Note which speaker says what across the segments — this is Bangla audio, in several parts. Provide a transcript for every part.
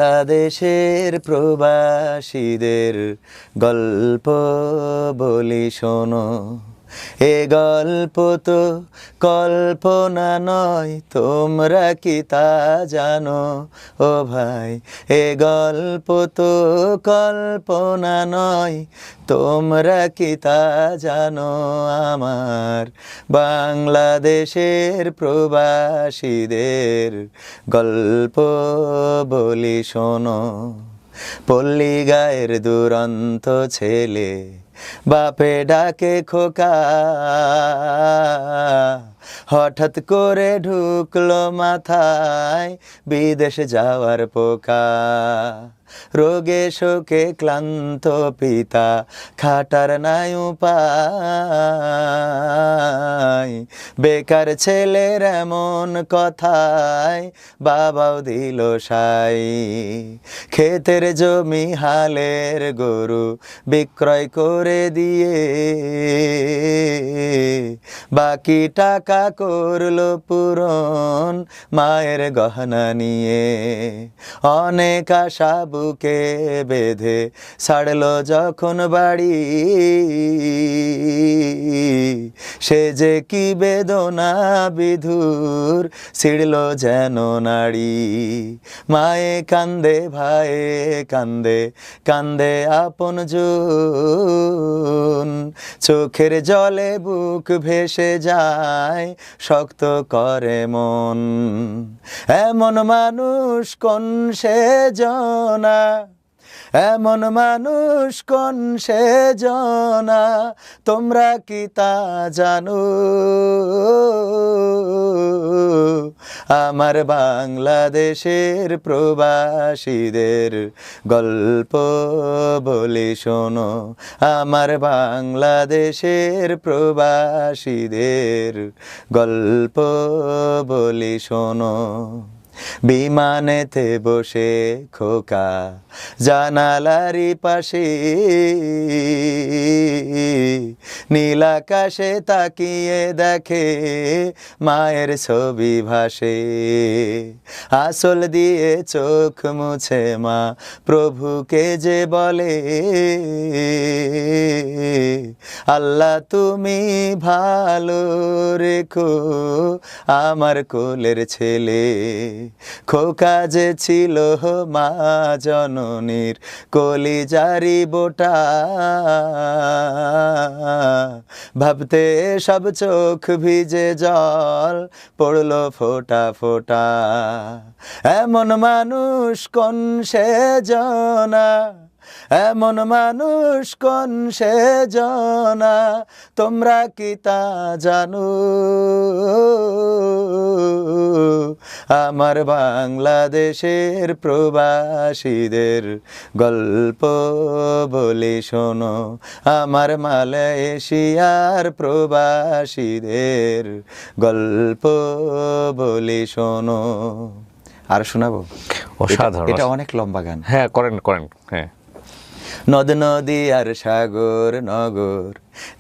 Speaker 1: বাংলাদেশের প্রবাসীদের গল্প বলি শোনো, এ গল্প তো কল্পনা নয়, তোমরা কি তা জানো? ও ভাই, এ গল্প তো কল্পনা নয়, তোমরা কি তা জানো? আমার বাংলাদেশের প্রবাসীদের গল্প বলি শোনো। পল্লী গায়ের দুরন্ত ছেলে বাপে ডাকে খোকা, হঠাৎ করে ঢুকলো মাথায় বিদেশ যাওয়ার পোকা। রোগে শোকে ক্লান্ত পিতা, খাটার নাই উপায়, বেকার ছেলের এমন কথায় বাবাও দিল সাই। ক্ষেতের জমি হালের গরু বিক্রয় করে দিয়ে বাকি টাকা করলো পূরণ মায়ের গহনা নিয়ে। অনেক আশা বুকে বেঁধে ছাড়লো যখন বাড়ি, সে যে কি বেদনা বিধুর ছিড়ল যেন নাড়ি। মায়ে কান্দে, ভাইয়ে কান্দে, কান্দে আপন জন, চোখের জলে বুক ভেসে যায়, শক্ত করে মন। এমন মানুষ কোন সে জনা, এমন মানুষ কোন সে জনা, তোমরা কি তা জানো? আমার বাংলাদেশের প্রবাসীদের গল্প বলি শোনো, আমার বাংলাদেশের প্রবাসীদের গল্প বলি শোনো। বিমানেতে বসে খোকা জানালারি পাশে, নীল আকাশে তাকিয়ে দেখে মায়ের ছবি ভাসে। আঁচল দিয়ে চোখ মুছে মা প্রভুকে যে বলে, আল্লাহ তুমি ভালো রেখো আমার কোলের ছেলে। খোকা যে ছিল মা জননীর কলিজারি বোটা, ভাবতে সব চোখ ভিজে জল পড়লো ফোঁটা ফোঁটা। এমন মানুষ কোন সে জনা, এমন মানুষ কোন সে জনা, তোমরা কি তা জানো? আমার বাংলাদেশের প্রবাসীদের গল্প বলি শোনো, আমার মালয়েশিয়ার প্রবাসীদের গল্প বলি শোনো। আর শোনাবো?
Speaker 2: অসাধারণ,
Speaker 1: এটা অনেক লম্বা গান।
Speaker 2: হ্যাঁ করেন করেন, হ্যাঁ।
Speaker 1: নদ নদী আর সাগর নগর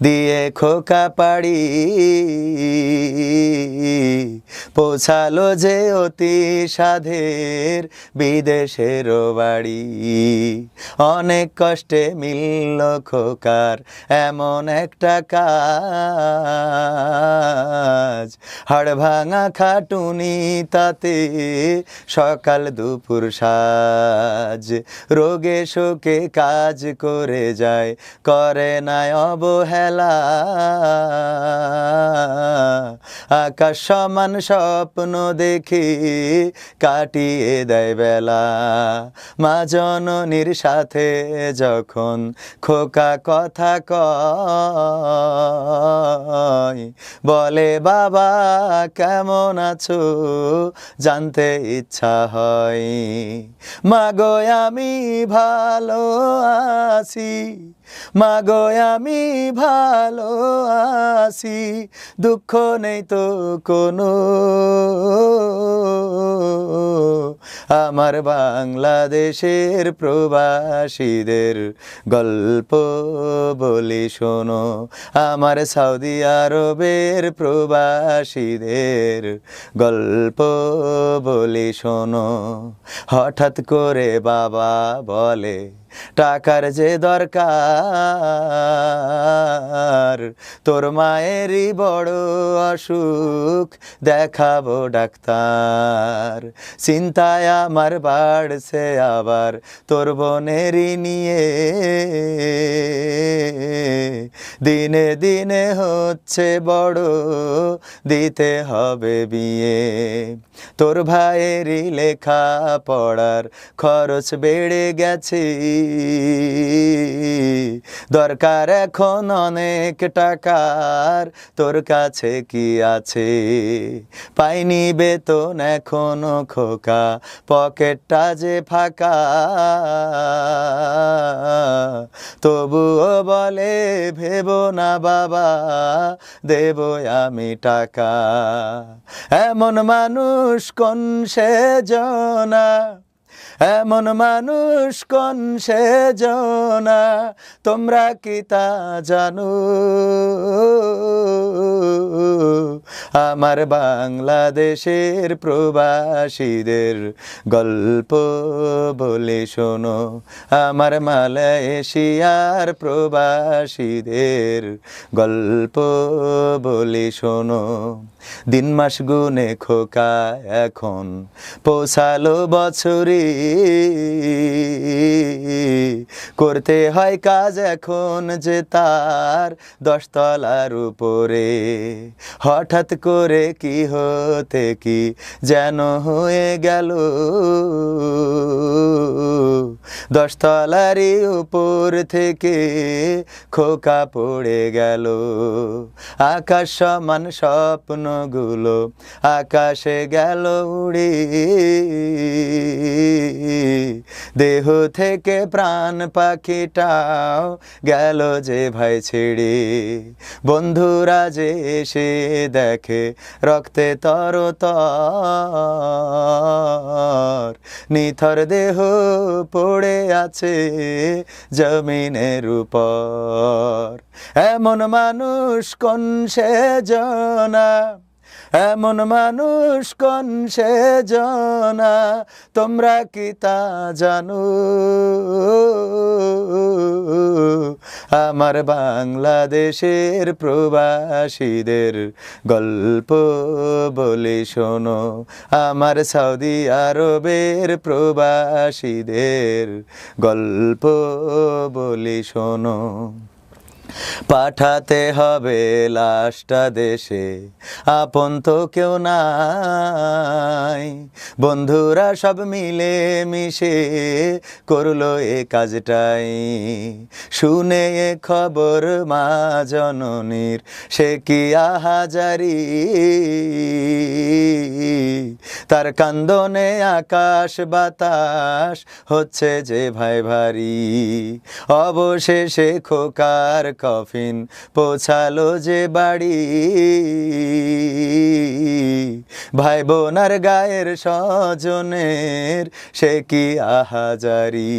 Speaker 1: দিয়ে খোকা পাড়ি, পৌঁছালো যে অতি সাধের বিদেশের বাড়ি। অনেক কষ্টে মিলল খোকার এমন একটা কাজ, হাড় ভাঙা খাটুনি তাতে সকাল দুপুর সাজ। রোগে শোকে কাজ করে যায়, করে নাই অবহেলা, আকাশ সমান স্বপ্ন দেখে কাটিয়ে দেয় বেলা। মা জননীর সাথে যখন খোকা কথা কয়, বলে বাবা কেমন আছো জানতে ইচ্ছা হয়। মা গো আমি ভালো আছি, মাগো আমি ভালো আছি, দুঃখ নেই তো কোনো, আমার বাংলাদেশের প্রবাসীদের গল্প বলি শোনো, আমার সৌদি আরবের প্রবাসীদের গল্প বলি শোনো। হঠাৎ করে বাবা বলে টাকার যে দরকার, তোর মায়েরই বড় অসুখ, দেখাবো ডাক্তার। চিন্তায় আমার বাড়ছে আবার তোর বোনেরই নিয়ে, দিনে দিনে হচ্ছে বড়, দিতে হবে বিয়ে। তোর ভাইয়েরই লেখা পড়ার খরচ বেড়ে গেছে, দরকার এখন অনেক টাকার, তোর কাছে কি আছে? পাইনি বেতন এখনো খোকা, পকেটটা যে ফাঁকা, তবুও বলে ভেবো না বাবা, দেব আমি টাকা। এমন মানুষ কোন সেজনা, এমন মানুষ কোন সেজনা, তোমরা কি তা জানো? আমার বাংলাদেশের প্রবাসীদের গল্প বলে শোনো, আমার মালয়েশিয়ার প্রবাসীদের গল্প বলে শোনো। দিন মাস গুনে খোকা এখন পৌঁছালো বছরে, করতে হয় কাজ এখন যে তার 10 তলার উপরে। হঠাৎ করে কি হতে কি যেন হয়ে গেল, 10 তলারই উপর থেকে খোকা পড়ে গেল। আকাশ সমান স্বপ্নগুলো আকাশে গেল উড়ে, দেহ থেকে প্রাণ পাখিটাও গেল যে ভাই ছেড়ে। বন্ধুরা যে এসে দেখে রক্তে তরতর, নিথর দেহ পড়ে আছে জমিনের উপর। এমন মানুষ কোন সেজনা, এমন মানুষ কোন সেজনা, তোমরা কি তা জানো? আমার বাংলাদেশের প্রবাসীদের গল্প বলে শোনো, আমার সৌদি আরবের প্রবাসীদের গল্প বলে শোনো। পাঠাতে হবে লাশটা দেশে, আপন তো কেউ নাই, বন্ধুরা সব মিলে মিশে করলো এ কাজটাই। শুনে এ খবর মা জননীর সে কি আহাজারি, তার কান্দনে আকাশ বাতাস হচ্ছে যে ভাই ভারী। অবশেষে খোকার কফিন পৌঁছালো যে বাড়ি, ভাই বোনার গায়ের স্বজনের সে কি আহাজারি।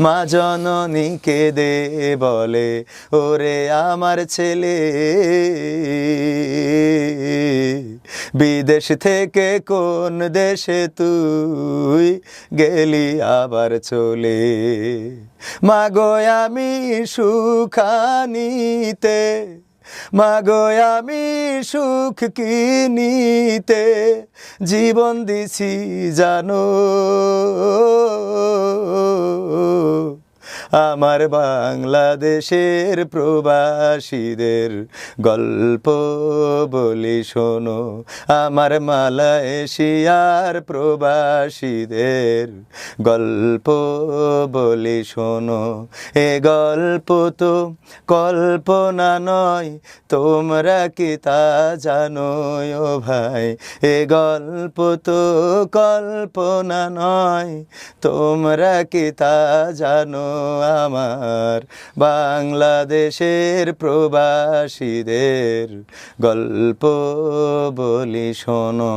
Speaker 1: মা জননী কেঁদে বলে ওরে আমার ছেলে, বিদেশ থেকে কোন দেশে তুই গেলি আবার চলে। মাগো আমি সুখানিতে, মাগো আমি সুখ কিনিতে জীবন দিছি জানো, আমার বাংলাদেশের প্রবাসীদের গল্প বলি শোনো, আমার মালয়েশিয়ার প্রবাসীদের গল্প বলি শোনো। এ গল্প তো কল্পনা নয়, তোমরা কি তা জানো ও ভাই? এ গল্প তো কল্পনা নয়, তোমরা কি তা জানো? আমার বাংলাদেশের প্রবাসীদের গল্প বলি শোনো।